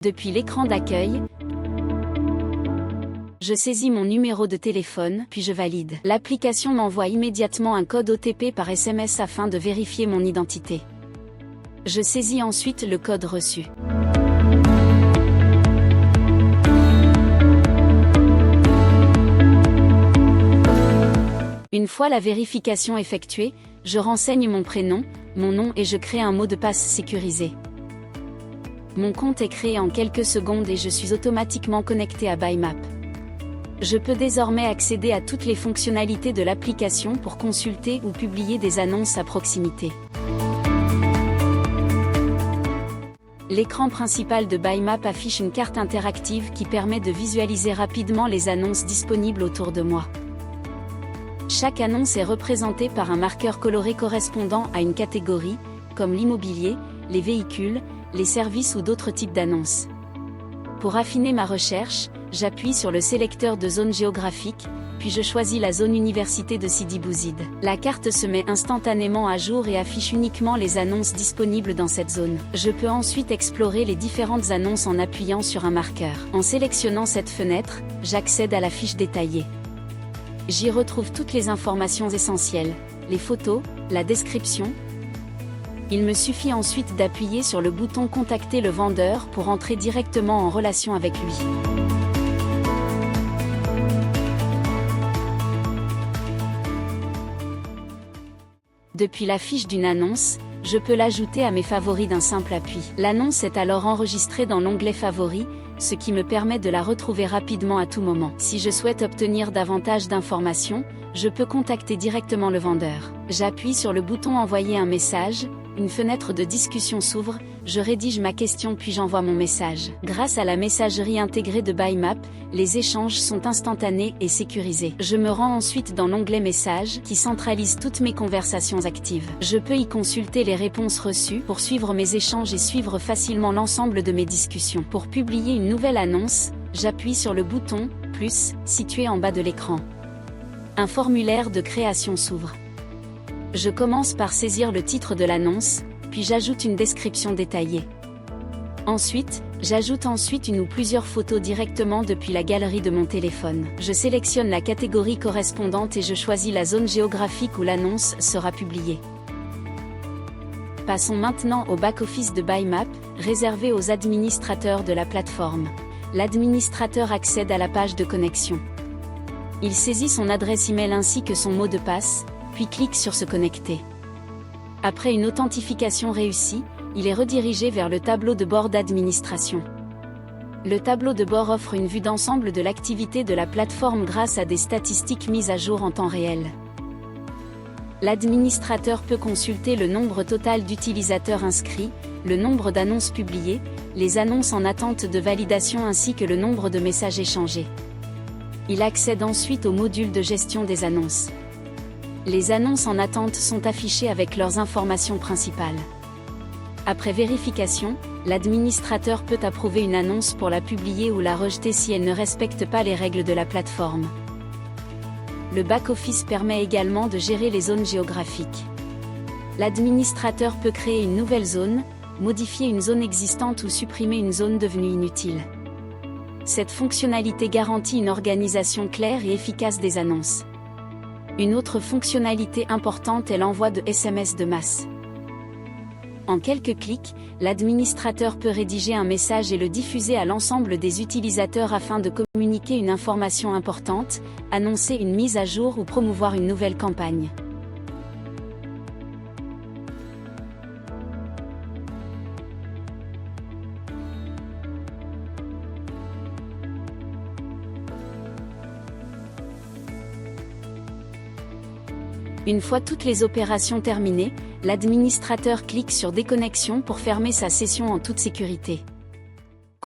Depuis l'écran d'accueil, je saisis mon numéro de téléphone, puis je valide. L'application m'envoie immédiatement un code OTP par SMS afin de vérifier mon identité. Je saisis ensuite le code reçu. Une fois la vérification effectuée, je renseigne mon prénom, mon nom et je crée un mot de passe sécurisé. Mon compte est créé en quelques secondes et je suis automatiquement connecté à BuyMap. Je peux désormais accéder à toutes les fonctionnalités de l'application pour consulter ou publier des annonces à proximité. L'écran principal de BuyMap affiche une carte interactive qui permet de visualiser rapidement les annonces disponibles autour de moi. Chaque annonce est représentée par un marqueur coloré correspondant à une catégorie, comme l'immobilier, les véhicules, les services ou d'autres types d'annonces. Pour affiner ma recherche, j'appuie sur le sélecteur de zone géographique, puis je choisis la zone Université de Sidi Bouzid. La carte se met instantanément à jour et affiche uniquement les annonces disponibles dans cette zone. Je peux ensuite explorer les différentes annonces en appuyant sur un marqueur. En sélectionnant cette fenêtre, j'accède à la fiche détaillée. J'y retrouve toutes les informations essentielles, les photos, la description. Il me suffit ensuite d'appuyer sur le bouton « Contacter le vendeur » pour entrer directement en relation avec lui. Depuis la fiche d'une annonce, je peux l'ajouter à mes favoris d'un simple appui. L'annonce est alors enregistrée dans l'onglet Favoris, ce qui me permet de la retrouver rapidement à tout moment. Si je souhaite obtenir davantage d'informations, je peux contacter directement le vendeur. J'appuie sur le bouton Envoyer un message, une fenêtre de discussion s'ouvre, je rédige ma question puis j'envoie mon message. Grâce à la messagerie intégrée de BuyMap, les échanges sont instantanés et sécurisés. Je me rends ensuite dans l'onglet Messages, qui centralise toutes mes conversations actives. Je peux y consulter les réponses reçues pour suivre mes échanges et suivre facilement l'ensemble de mes discussions. Pour publier une nouvelle annonce, j'appuie sur le bouton « Plus » situé en bas de l'écran. Un formulaire de création s'ouvre. Je commence par saisir le titre de l'annonce, puis j'ajoute une description détaillée. Ensuite, j'ajoute une ou plusieurs photos directement depuis la galerie de mon téléphone. Je sélectionne la catégorie correspondante et je choisis la zone géographique où l'annonce sera publiée. Passons maintenant au back-office de BuyMap, réservé aux administrateurs de la plateforme. L'administrateur accède à la page de connexion. Il saisit son adresse email ainsi que son mot de passe, puis clique sur se connecter. Après une authentification réussie, il est redirigé vers le tableau de bord d'administration. Le tableau de bord offre une vue d'ensemble de l'activité de la plateforme grâce à des statistiques mises à jour en temps réel. L'administrateur peut consulter le nombre total d'utilisateurs inscrits, le nombre d'annonces publiées, les annonces en attente de validation ainsi que le nombre de messages échangés. Il accède ensuite au module de gestion des annonces. Les annonces en attente sont affichées avec leurs informations principales. Après vérification, l'administrateur peut approuver une annonce pour la publier ou la rejeter si elle ne respecte pas les règles de la plateforme. Le back-office permet également de gérer les zones géographiques. L'administrateur peut créer une nouvelle zone, modifier une zone existante ou supprimer une zone devenue inutile. Cette fonctionnalité garantit une organisation claire et efficace des annonces. Une autre fonctionnalité importante est l'envoi de SMS de masse. En quelques clics, l'administrateur peut rédiger un message et le diffuser à l'ensemble des utilisateurs afin de communiquer une information importante, annoncer une mise à jour ou promouvoir une nouvelle campagne. Une fois toutes les opérations terminées, l'administrateur clique sur Déconnexion pour fermer sa session en toute sécurité.